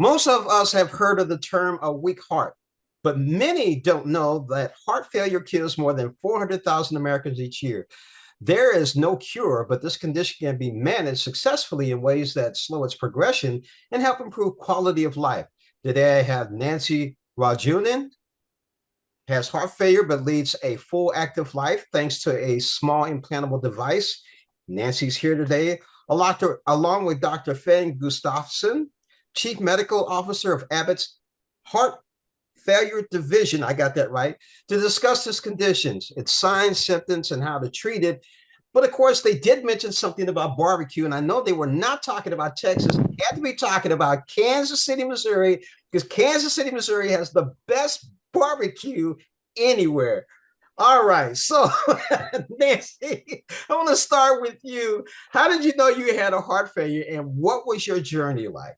Most of us have heard of the term a weak heart, but many don't know that heart failure kills more than 400,000 Americans each year. There is no cure, but this condition can be managed successfully in ways that slow its progression and help improve quality of life. Today I have Nancy Rajanen, has heart failure but leads a full active life thanks to a small implantable device. Nancy's here today, along with Dr. Feng Gustafson, Chief Medical Officer of Abbott's Heart Failure Division, I got that right, to discuss this conditions, its signs, symptoms, and how to treat it. But of course, they did mention something about barbecue, and I know they were not talking about Texas. They had to be talking about Kansas City, Missouri, because Kansas City, Missouri has the best barbecue anywhere. All right, so Nancy, I want to start with you. How did you know you had a heart failure, and what was your journey like?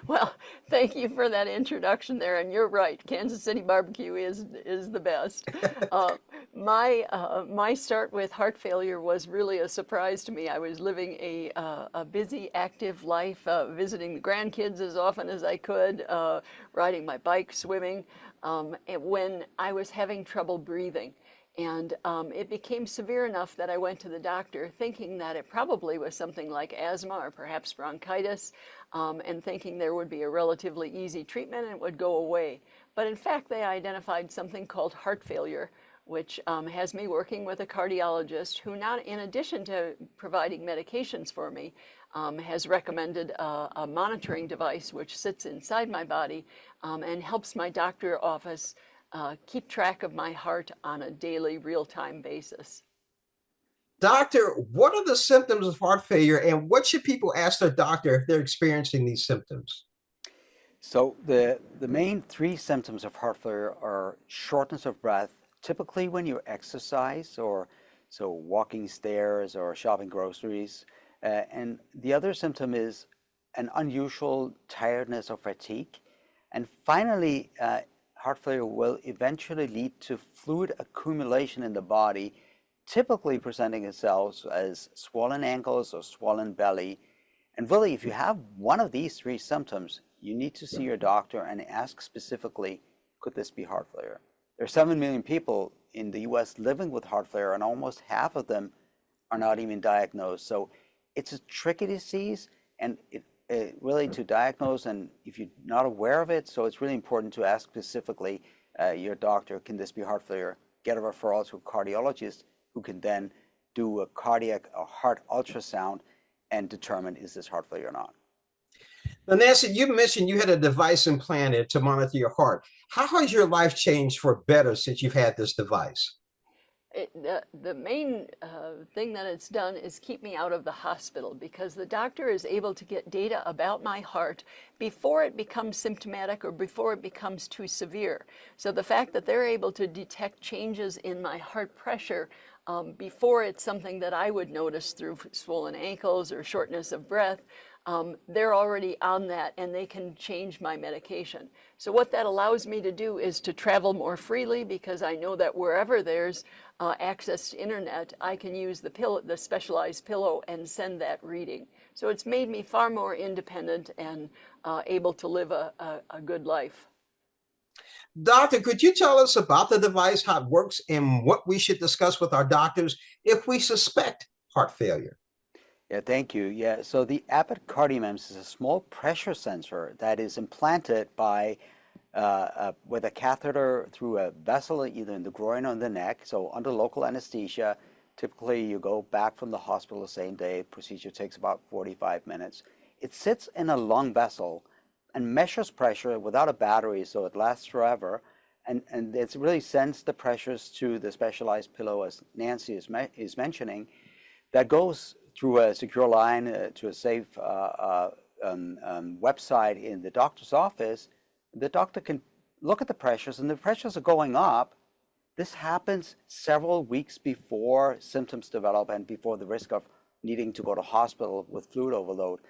Well, thank you for that introduction there, and you're right. Kansas City barbecue is the best. Uh, my start with heart failure was really a surprise to me. I was living a busy, active life, visiting the grandkids as often as I could, riding my bike, swimming, and when I was having trouble breathing. And it became severe enough that I went to the doctor thinking that it probably was something like asthma or perhaps bronchitis, and thinking there would be a relatively easy treatment and it would go away. But in fact, they identified something called heart failure, which has me working with a cardiologist who, not in addition to providing medications for me, has recommended a monitoring device which sits inside my body and helps my doctor office keep track of my heart on a daily, real-time basis. Doctor, what are the symptoms of heart failure, and what should people ask their doctor if they're experiencing these symptoms? So the main three symptoms of heart failure are shortness of breath, typically when you exercise or so walking stairs or shopping groceries. And the other symptom is an unusual tiredness or fatigue. And finally, heart failure will eventually lead to fluid accumulation in the body, typically presenting itself as swollen ankles or swollen belly. And really, if you have one of these three symptoms, you need to see your doctor and ask specifically, could this be heart failure? There are 7 million people in the US living with heart failure, and almost half of them are not even diagnosed. So it's a tricky disease, and it really to diagnose, and if you're not aware of it, so it's really important to ask specifically your doctor, can this be heart failure? Get a referral to a cardiologist who can then do a cardiac or heart ultrasound and determine is this heart failure or not. Now, Nancy, you mentioned you had a device implanted to monitor your heart. How has your life changed for better since you've had this device? The main thing that it's done is keep me out of the hospital because the doctor is able to get data about my heart before it becomes symptomatic or before it becomes too severe. So the fact that they're able to detect changes in my heart pressure before it's something that I would notice through swollen ankles or shortness of breath, they're already on that and they can change my medication. So what that allows me to do is to travel more freely because I know that wherever there's access to internet, I can use the specialized pillow and send that reading. So it's made me far more independent and able to live a good life. Doctor, could you tell us about the device, how it works, and what we should discuss with our doctors if we suspect heart failure? Yeah, thank you. Yeah, so the Abbott CardioMEMS is a small pressure sensor that is implanted with a catheter through a vessel either in the groin or in the neck. So under local anesthesia, typically you go back from the hospital the same day. Procedure takes about 45 minutes. It sits in a lung vessel and measures pressure without a battery, so it lasts forever. And it really sends the pressures to the specialized pillow, as Nancy is mentioning, that goes through a secure line to a safe website in the doctor's office. The doctor can look at the pressures, and the pressures are going up. This happens several weeks before symptoms develop and before the risk of needing to go to hospital with fluid overload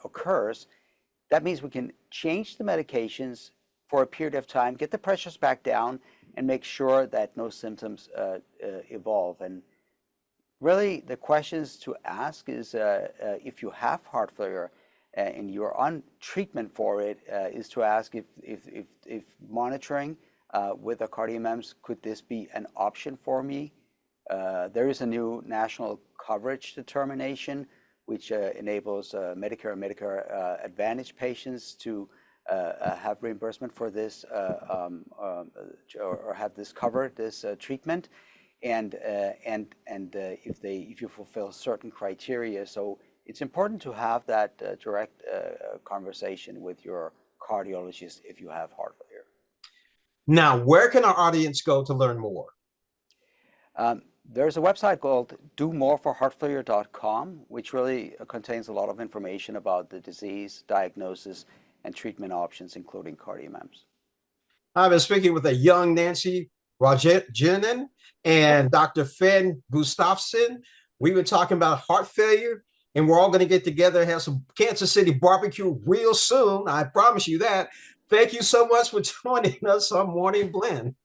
occurs. That means we can change the medications for a period of time, get the pressures back down, and make sure that no symptoms evolve. And really, the questions to ask is if you have heart failure, and you're on treatment for it, is to ask if monitoring with a CardioMEMS, could this be an option for me? There is a new national coverage determination which enables Medicare and Medicare Advantage patients to have reimbursement for this or have this covered, this treatment, and if you fulfill certain criteria. So it's important to have that direct conversation with your cardiologist if you have heart failure. Now, where can our audience go to learn more? There's a website called domoreforheartfailure.com, which really contains a lot of information about the disease, diagnosis, and treatment options, including CardioMEMS. I've been speaking with a young Nancy Rajanen and Dr. Finn Gustafson. We were talking about heart failure, and we're all going to get together and have some Kansas city barbecue real soon. I promise you that. Thank you so much for joining us on Morning Blend.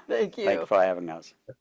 Thank you. Thank you for having us.